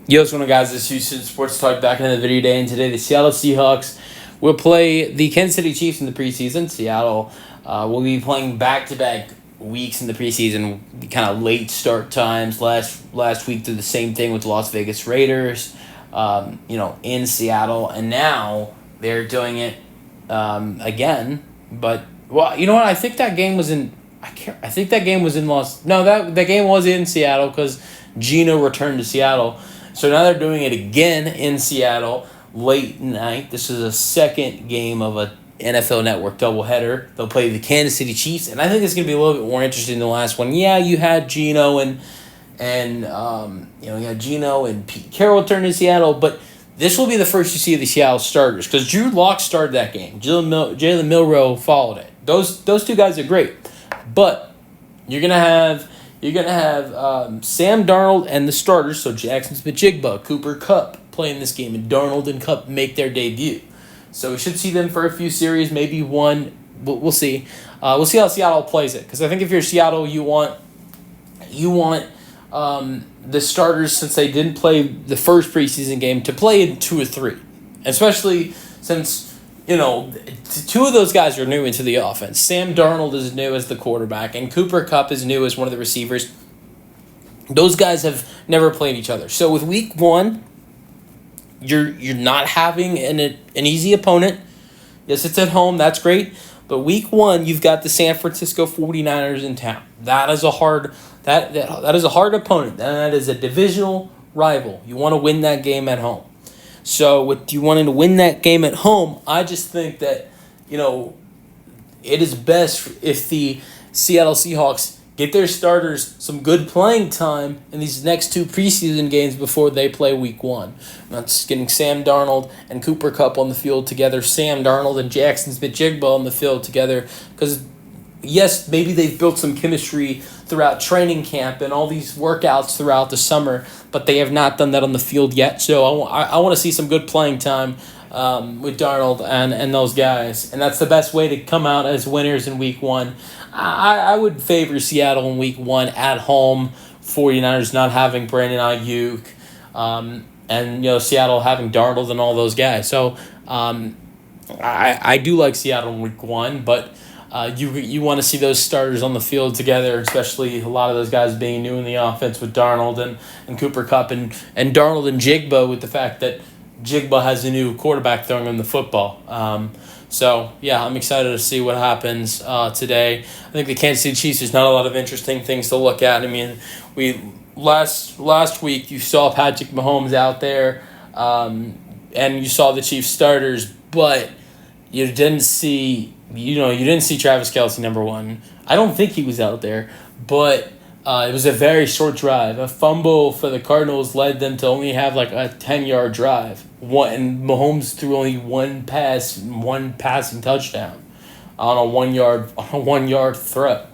Yo, what's going on, guys? This is Houston Sports Talk back in the video day, and today the Seattle Seahawks will play the Kansas City Chiefs in the preseason. Seattle will be playing back-to-back weeks in the preseason, kind of late start times. Last week did the same thing with the Las Vegas Raiders, in Seattle, and now they're doing it again. But you know what? I think that game was in. I think that game was in Los. No, that game was in Seattle because Geno returned to Seattle. So now they're doing it again in Seattle late night. This is a second game of a NFL Network doubleheader. They'll play the Kansas City Chiefs, and I think it's going to be a little bit more interesting than the last one. Yeah, you had Geno and you had Geno and Pete Carroll turn to Seattle, but this will be the first you see of the Seattle starters because Drew Lock started that game. Jalen Milroe followed it. Those two guys are great, but you're gonna have Sam Darnold and the starters, so Jackson Smith-Jigba, Cooper Kupp playing this game, and Darnold and Kupp make their debut. So we should see them for a few series, maybe one. We'll see. We'll see how Seattle plays it, because I think if you're Seattle, you want the starters, since they didn't play the first preseason game, to play in 2 or 3, especially since two of those guys are new into the offense. Sam Darnold is new as the quarterback, and Cooper Kupp is new as one of the receivers. Those guys have never played each other. So with week 1, you're not having an easy opponent. Yes, it's at home. That's great. But week 1, you've got the San Francisco 49ers in town. That is a hard that is a hard opponent. That is a divisional rival. You want to win that game at home. So with you wanting to win that game at home, I just think that, it is best if the Seattle Seahawks get their starters some good playing time in these next 2 preseason games before they play week 1. That's getting Sam Darnold and Cooper Kupp on the field together, Sam Darnold and Jackson Smith-Jigba on the field together, because yes, maybe they've built some chemistry throughout training camp and all these workouts throughout the summer, but they have not done that on the field yet. So I want to see some good playing time with Darnold and those guys. And that's the best way to come out as winners in week 1. I would favor Seattle in week 1 at home, 49ers not having Brandon Ayuk, and Seattle having Darnold and all those guys. So I do like Seattle in week 1, but you want to see those starters on the field together, especially a lot of those guys being new in the offense with Darnold and Cooper Kupp and Darnold and Jigba, with the fact that Jigba has a new quarterback throwing him the football. So, yeah, I'm excited to see what happens today. I think the Kansas City Chiefs, there's not a lot of interesting things to look at. I mean, last week you saw Patrick Mahomes out there, and you saw the Chiefs starters, but you didn't see Travis Kelce, number 1. I don't think he was out there, but it was a very short drive. A fumble for the Cardinals led them to only have like a 10-yard drive. And Mahomes threw only one passing touchdown on a 1-yard throw.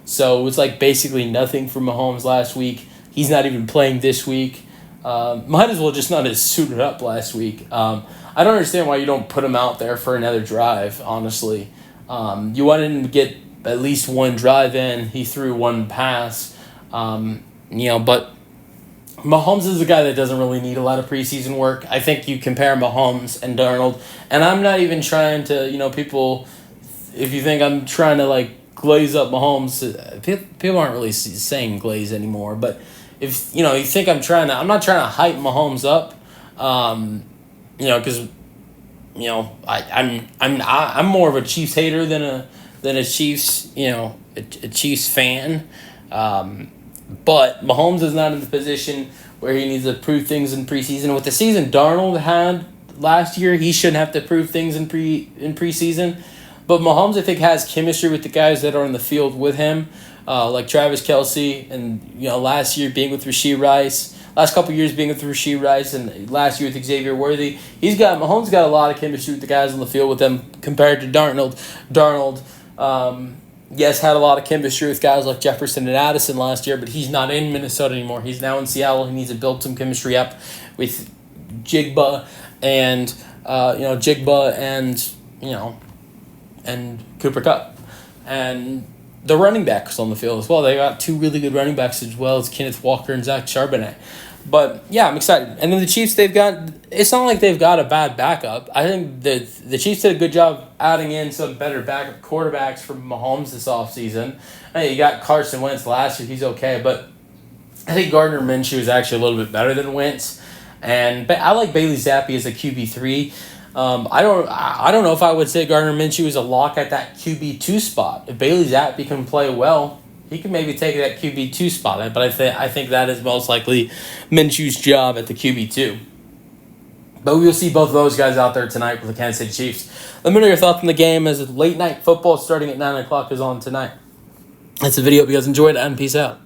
So it was like basically nothing for Mahomes last week. He's not even playing this week. Might as well just not have suited up last week. I don't understand why you don't put him out there for another drive, honestly. You wanted him to get at least one drive in. He threw one pass. But Mahomes is a guy that doesn't really need a lot of preseason work. I think you compare Mahomes and Darnold, and I'm not even trying to, people, if you think I'm trying to, glaze up Mahomes, people aren't really saying glaze anymore, but if, you think I'm not trying to hype Mahomes up, because, I'm more of a Chiefs hater than a Chiefs, a Chiefs fan. But Mahomes is not in the position where he needs to prove things in preseason. With the season Darnold had last year, he shouldn't have to prove things in preseason. But Mahomes, I think, has chemistry with the guys that are on the field with him, like Travis Kelce, and last year being with Rashee Rice, last couple years being with Rashee Rice, and last year with Xavier Worthy. Mahomes got a lot of chemistry with the guys on the field with him compared to Darnold. Yes, had a lot of chemistry with guys like Jefferson and Addison last year, but he's not in Minnesota anymore. He's now in Seattle. He needs to build some chemistry up with Jigba and and Cooper Kupp. And the running backs on the field as well. They got 2 really good running backs as well as Kenneth Walker and Zach Charbonnet. But yeah, I'm excited. And then the Chiefs, it's not like they've got a bad backup. I think the Chiefs did a good job adding in some better backup quarterbacks for Mahomes this offseason. You got Carson Wentz last year, he's okay, but I think Gardner Minshew is actually a little bit better than Wentz. But I like Bailey Zappi as a QB3. I don't know if I would say Gardner Minshew is a lock at that QB2 spot. If Bailey Zappi can play well, he can maybe take that QB2 spot. But I think that is most likely Minshew's job at the QB2. But we will see both of those guys out there tonight for the Kansas City Chiefs. Let me know your thoughts on the game as late night football starting at 9 o'clock is on tonight. That's the video. If you guys enjoyed it, and peace out.